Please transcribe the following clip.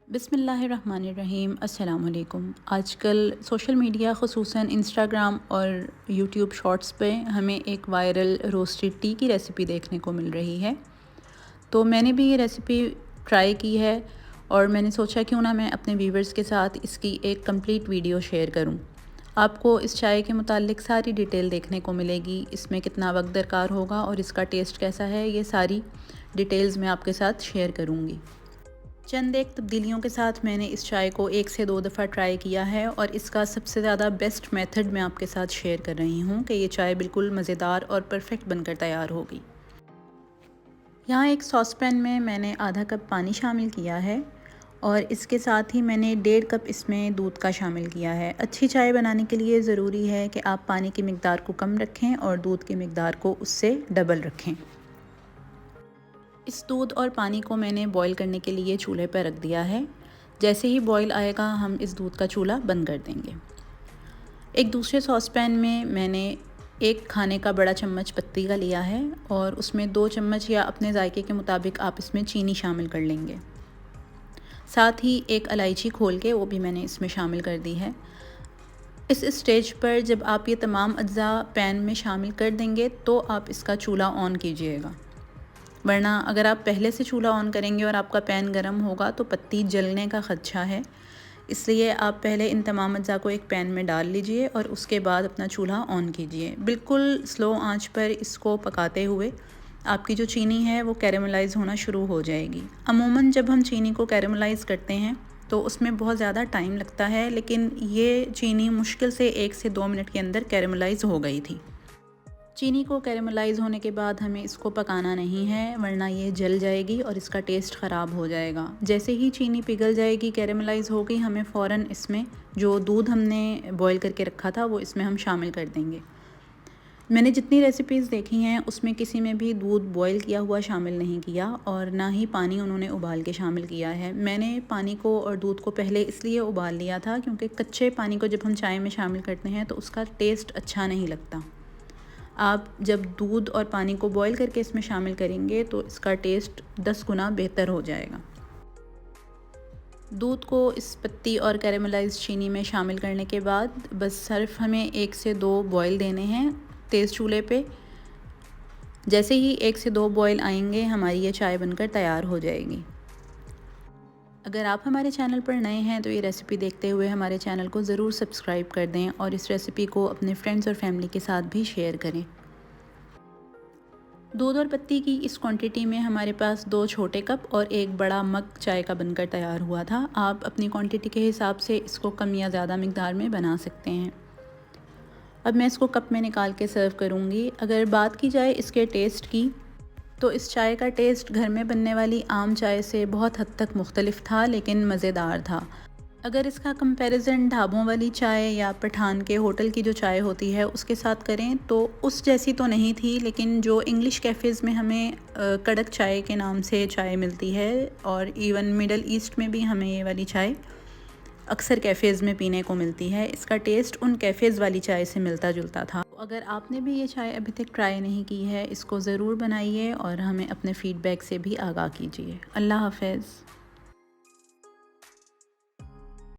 बिस्मिल्लाहिर्रहमानिर्रहीम। अस्सलाम वालेकुम। आजकल सोशल मीडिया ख़ुसूसन इंस्टाग्राम और यूट्यूब शॉर्ट्स पे हमें एक वायरल रोस्टेड टी की रेसिपी देखने को मिल रही है। तो मैंने भी ये रेसिपी ट्राई की है और मैंने सोचा क्यों ना मैं अपने व्यूवर्स के साथ इसकी एक कंप्लीट वीडियो शेयर करूं। आपको इस चाय के मुतालिक सारी डिटेल देखने को मिलेगी, इसमें कितना वक्त दरकार होगा और इसका टेस्ट कैसा है, ये सारी डिटेल्स मैं आपके साथ शेयर करूँगी। चंद एक तब्दीलियों के साथ मैंने इस चाय को 1 से 2 दफ़ा ट्राई किया है और इसका सबसे ज़्यादा बेस्ट मेथड मैं आपके साथ शेयर कर रही हूँ कि ये चाय बिल्कुल मज़ेदार और परफेक्ट बनकर तैयार होगी। यहाँ एक सॉस पैन में मैंने आधा कप पानी शामिल किया है और इसके साथ ही मैंने 1.5 कप इसमें दूध का शामिल किया है। अच्छी चाय बनाने के लिए ज़रूरी है कि आप पानी की मिकदार को कम रखें और दूध की मिकदार को उससे डबल रखें। इस दूध और पानी को मैंने बॉईल करने के लिए चूल्हे पर रख दिया है। जैसे ही बॉईल आएगा हम इस दूध का चूल्हा बंद कर देंगे। एक दूसरे सॉस पैन में मैंने 1 खाने का बड़ा चम्मच पत्ती का लिया है और उसमें 2 चम्मच या अपने जायके के मुताबिक आप इसमें चीनी शामिल कर लेंगे। साथ ही 1 इलायची खोल के वो भी मैंने इसमें शामिल कर दी है। इस स्टेज पर जब आप ये तमाम अज्जा पैन में शामिल कर देंगे तो आप इसका चूल्हा ऑन कीजिएगा, वरना अगर आप पहले से चूल्हा ऑन करेंगे और आपका पैन गर्म होगा तो पत्ती जलने का ख़दशा है। इसलिए आप पहले इन तमाम अज्जा को एक पैन में डाल लीजिए और उसके बाद अपना चूल्हा ऑन कीजिए। बिल्कुल स्लो आंच पर इसको पकाते हुए आपकी जो चीनी है वो कैरेमलाइज़ होना शुरू हो जाएगी। अमूमन जब हम चीनी को कैरेमलाइज़ करते हैं तो उसमें बहुत ज़्यादा टाइम लगता है, लेकिन ये चीनी मुश्किल से 1 से 2 मिनट के अंदर कैरेमलाइज़ हो गई थी। चीनी को कैरेमलाइज़ होने के बाद हमें इसको पकाना नहीं है, वरना ये जल जाएगी और इसका टेस्ट ख़राब हो जाएगा। जैसे ही चीनी पिघल जाएगी, कैरेमलाइज़ हो गई, हमें फ़ौरन इसमें जो दूध हमने बॉईल करके रखा था वो इसमें हम शामिल कर देंगे। मैंने जितनी रेसिपीज़ देखी हैं उसमें किसी में भी दूध बॉईल किया हुआ शामिल नहीं किया और ना ही पानी उन्होंने उबाल के शामिल किया है। मैंने पानी को और दूध को पहले इसलिए उबाल लिया था क्योंकि कच्चे पानी को जब हम चाय में शामिल करते हैं तो उसका टेस्ट अच्छा नहीं लगता। आप जब दूध और पानी को बॉईल करके इसमें शामिल करेंगे तो इसका टेस्ट 10 गुना बेहतर हो जाएगा। दूध को इस पत्ती और कैरेमलाइज्ड चीनी में शामिल करने के बाद बस सिर्फ हमें 1 से 2 बॉईल देने हैं तेज़ चूल्हे पे। जैसे ही 1 से 2 बॉईल आएंगे हमारी ये चाय बनकर तैयार हो जाएगी। अगर आप हमारे चैनल पर नए हैं तो ये रेसिपी देखते हुए हमारे चैनल को ज़रूर सब्सक्राइब कर दें और इस रेसिपी को अपने फ्रेंड्स और फैमिली के साथ भी शेयर करें। दूध और पत्ती की इस क्वांटिटी में हमारे पास 2 छोटे कप और 1 बड़ा मग चाय का बनकर तैयार हुआ था। आप अपनी क्वांटिटी के हिसाब से इसको कम या ज़्यादा मिकदार में बना सकते हैं। अब मैं इसको कप में निकाल के सर्व करूँगी। अगर बात की जाए इसके टेस्ट की तो इस चाय का टेस्ट घर में बनने वाली आम चाय से बहुत हद तक मुख्तलिफ था, लेकिन मज़ेदार था। अगर इसका कंपैरिजन ढाबों वाली चाय या पठान के होटल की जो चाय होती है उसके साथ करें तो उस जैसी तो नहीं थी, लेकिन जो इंग्लिश कैफ़ेज़ में हमें कड़क चाय के नाम से चाय मिलती है और इवन मिडल ईस्ट में भी हमें ये वाली चाय अक्सर कैफ़ेज़ में पीने को मिलती है, इसका टेस्ट उन कैफ़ेज़ वाली चाय से मिलता जुलता था। तो अगर आपने भी ये चाय अभी तक ट्राई नहीं की है, इसको ज़रूर बनाइए और हमें अपने फ़ीडबैक से भी आगाह कीजिए। अल्लाह हाफ़िज़।